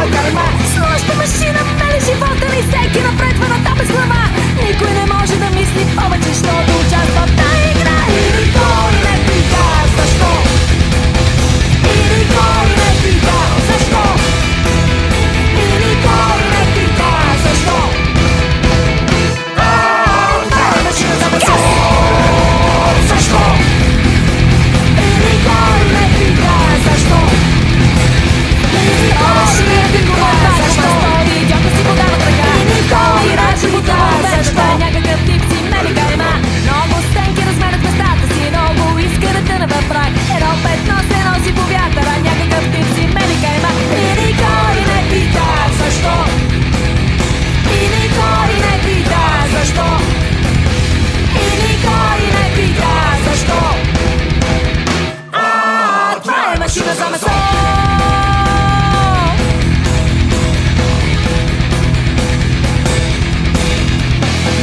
твой карма. Слъща машина мели живота ни, всеки напредва на там без глава. Никой не може да мисли повече, защото участва в тази игра. И никой не пита защо. И никой не пита защо. И никой не пита защо. Това е машина за месо. Защо? И никой не пита защо. И никой не пита защо. Идиота си вода на кръга. И никой не пита защо. Някакъв тип си мели гарема. Много стенки разменят местата си. Много иска да тъне в прах. Едно петно се носи по вятъра. Някакъв тип си мели гарема. И никой не пита защо. И никой не пита защо. И никой не пита защо. Това е машина за месо.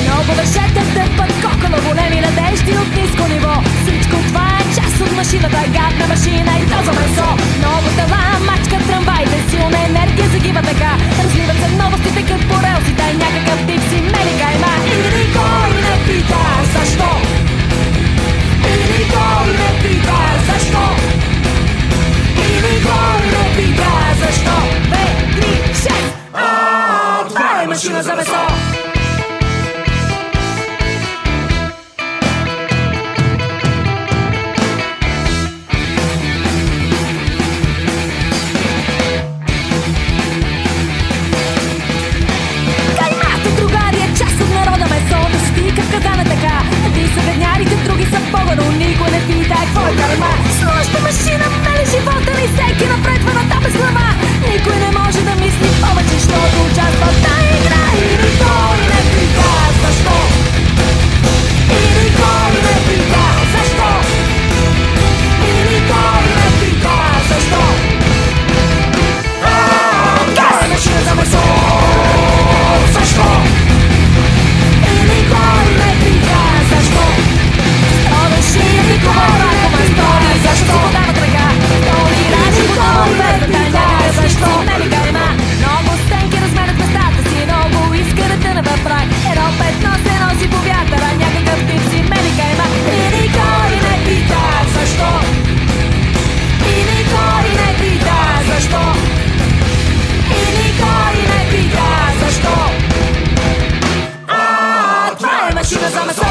Много вършета тъпат кокола, големи надежди от ниско ниво. Всичко това е част от машината, гадна машина и то за месо. Много тела мачкат трамваите, силна енергия загива така. Разливат се новостите като по релсите, някакъв тип си мели гайма. И никой не пита защо. И никой не пита защо. И никой не пита защо. 2, 3, 6. Това е машина за месо. Никой не пита твой карма. Слъща машина мели живота ни, всеки напредва на там без глава. Никой не може да мисли повече, защото участва в тази игра. И никой не пита защо. И никой не пита защо. И никой не пита защо. Това е машина за месо. Защо? И никой не пита защо. Защо вода на тръга? Тони рачи готово без да няма. Защо мели гарема? Много стенки разменят местата си. Много иска да тъне в прах. Едно петно се носи по вятъра. Някакъв тип си мели гарема. И никой не пита защо. И никой не пита защо. И никой не пита защо. Това е машина за месо.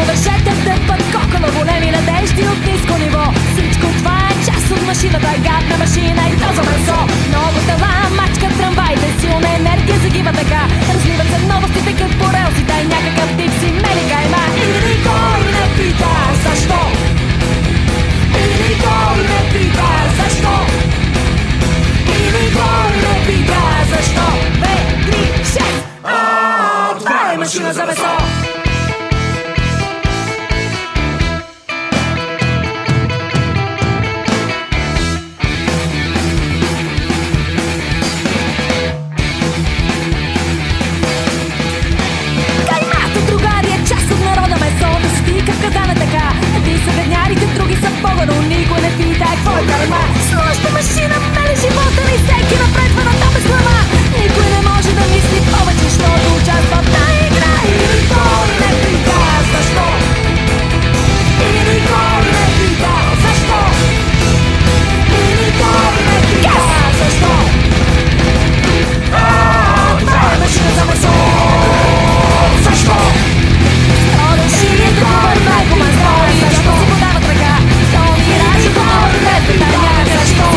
Вършете тъпат кокола, големи надежди от ниско ниво. Всичко това е част от машината, гадна машина и то за месо. Много тела мачкат трамваите, силна енергия загива така. Разливат се новостите като по релсите, някакъв тип си мели гайма. И никой не пита защо. И никой не пита защо. И никой не пита защо. 2, 3, 6. Това е машина за месо. Други са погано, никой не пита твой карма. Слъща машина мели живота ни, всеки напредва на там без глава. Никой не може да мисли повече, защото участва в тази игра. И никой не пита защо. И никой не пита защо. И никой не пита защо. Това е машина за месо. Защо? Решението върна и командори. Защо си вода на тръга? Тони рачи готово без да няма. Защо?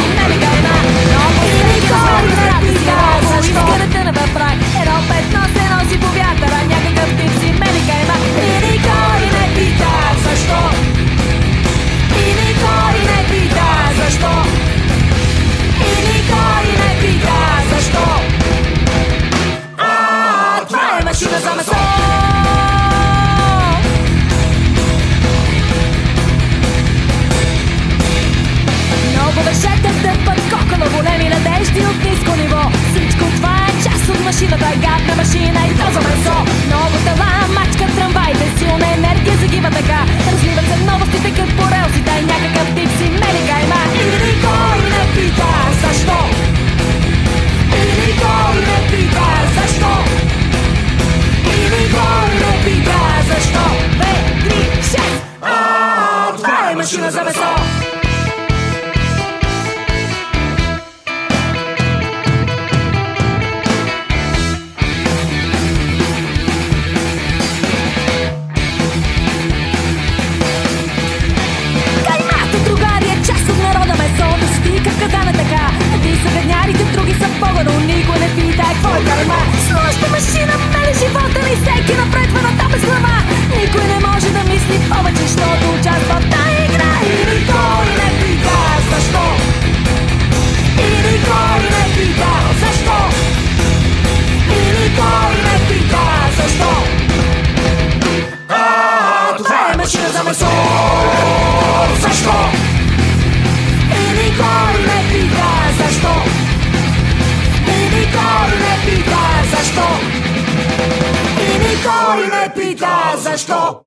вика защо?